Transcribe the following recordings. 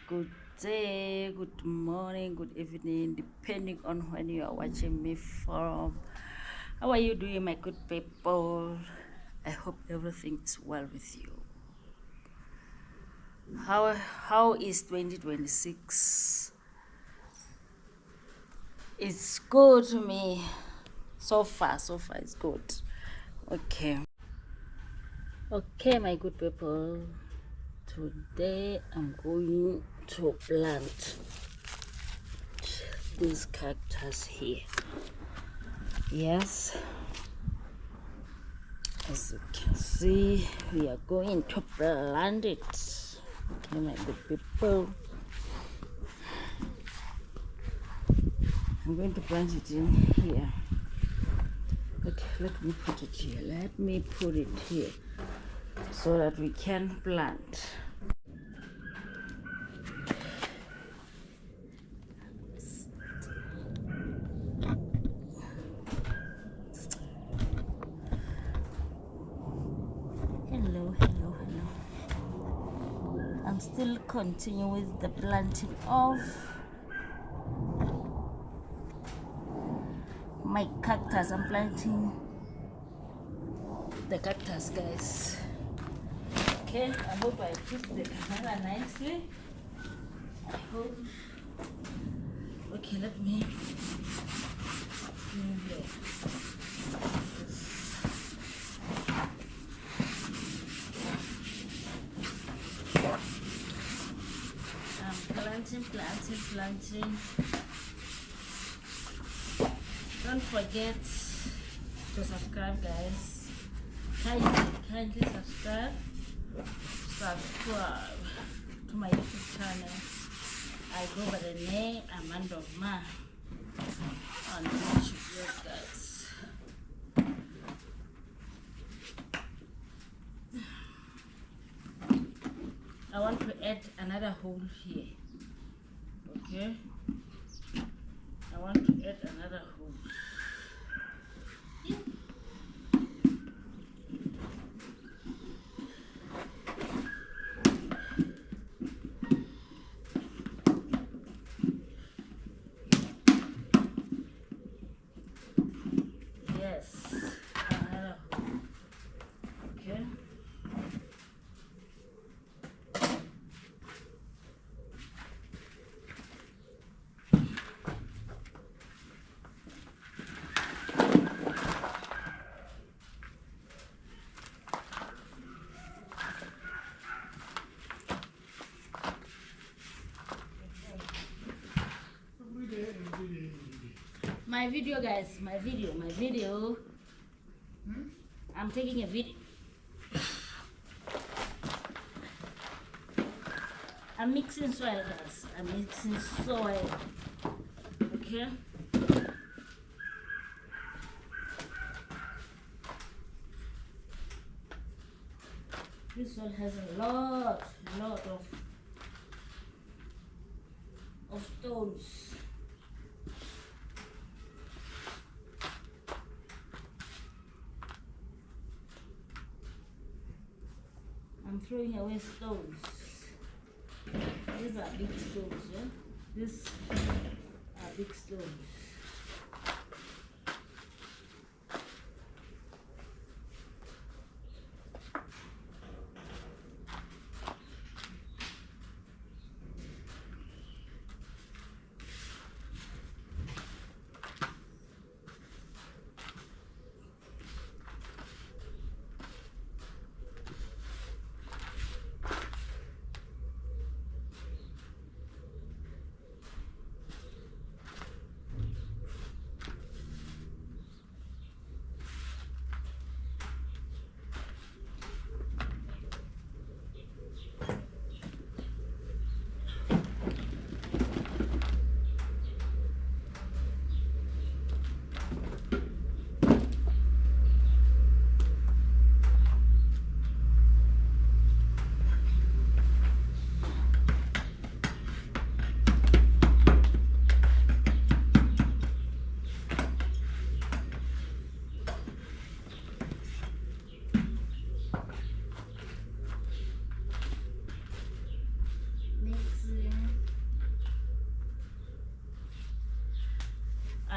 good day, good morning, good evening, depending on when you are watching me from. How are you doing, my good people? I hope everything is well with you. How is 2026? It's good to me. So far it's good. Okay, my good people, today I'm going to plant this cactus here. Yes, as you can see, we are going to plant it. Okay, my good people, I'm going to plant it in here. Okay, let me put it here so that we can plant. Hello. I'm still continuing with the planting of my cactus. I'm planting the cactus, guys. Okay, I hope I put the camera nicely. I hope. Okay, let me move it. Planting. Don't forget to subscribe, guys. Kindly subscribe to my YouTube channel. I go by the name Amanda Ma on YouTube, yes, guys. I want to add another hole here. Okay, I want to add another hole. Yeah. Yes, another hole. Okay. My video, guys, my video. I'm taking a video. I'm mixing soil, guys. Okay. This soil has a lot of stones. I'm throwing away stones. These are big stones, yeah? These are big stones.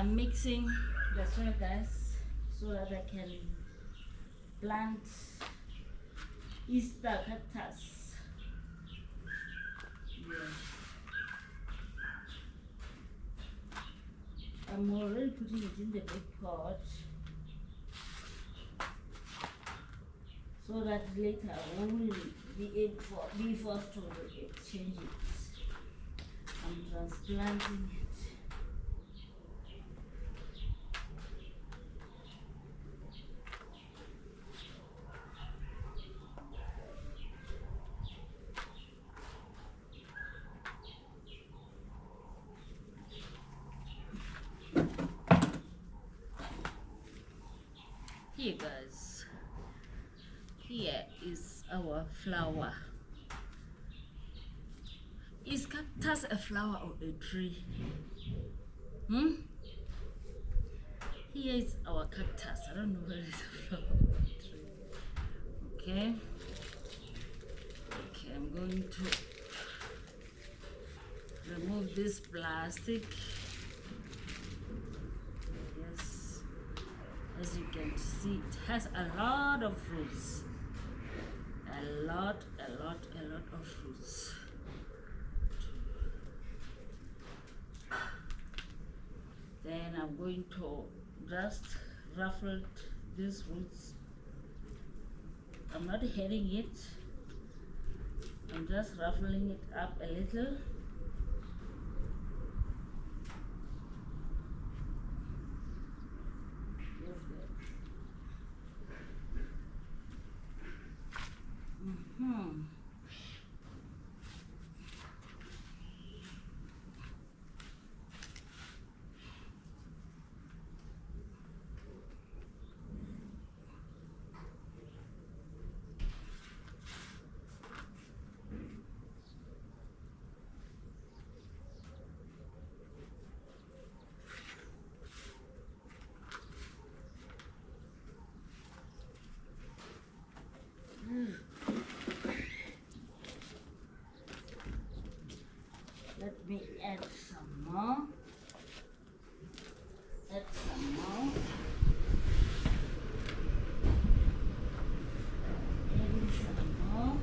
I'm mixing the soil, guys, so that I can plant Easter cactus. Yeah. I'm already putting it in the big pot so that later I will be forced to exchange it. I'm transplanting it. Here, guys, here is our flower. Is cactus a flower or a tree? Here is our cactus. I don't know whether it's a flower or a tree. Okay. Okay, I'm going to remove this plastic. Yes. As you can see, it has a lot of fruits. A lot of fruits. Then I'm going to just ruffle these roots. I'm not heading it. I'm just ruffling it up a little. Let me add some more. Add some more. Add some more.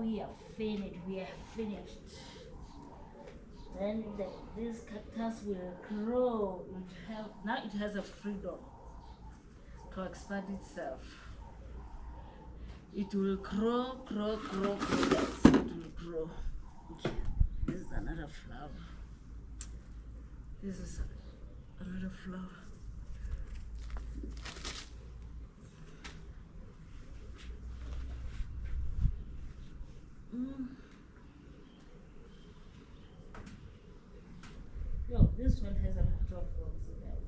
we are finished. Then this cactus will grow. Now it has a freedom to expand itself. It will grow, yes, it will grow. Okay, this is another flower. This is another flower. Yo, this one has a lot of rocks, guys.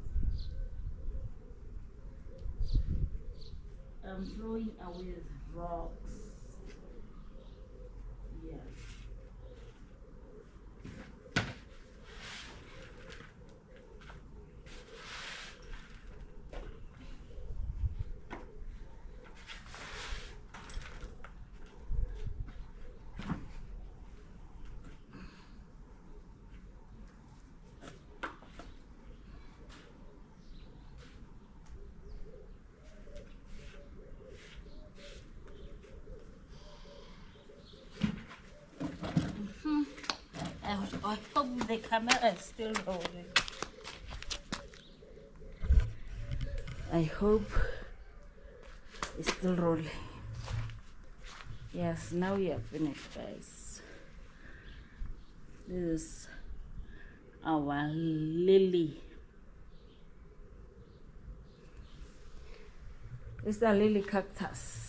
I'm throwing away rocks. Yeah. I hope the camera is still rolling. I hope it's still rolling. Yes, now we are finished, guys. This is our lily. It's a lily cactus.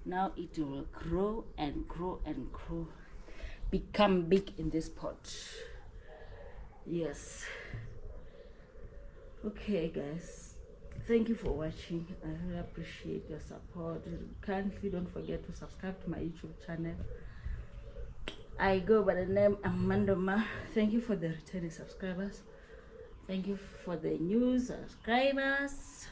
Now it will grow and grow and grow, become big in this pot. Yes. Okay, guys, thank you for watching. I really appreciate your support. Kindly don't forget to subscribe to my YouTube channel. I go by the name Amandoma. Thank you for the returning subscribers. Thank you for the new subscribers.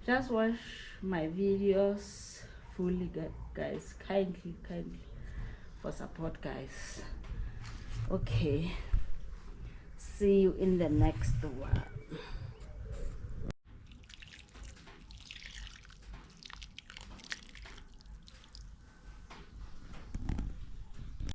Just watch my videos fully, guys. Kindly for support, guys. Okay, see you in the next one.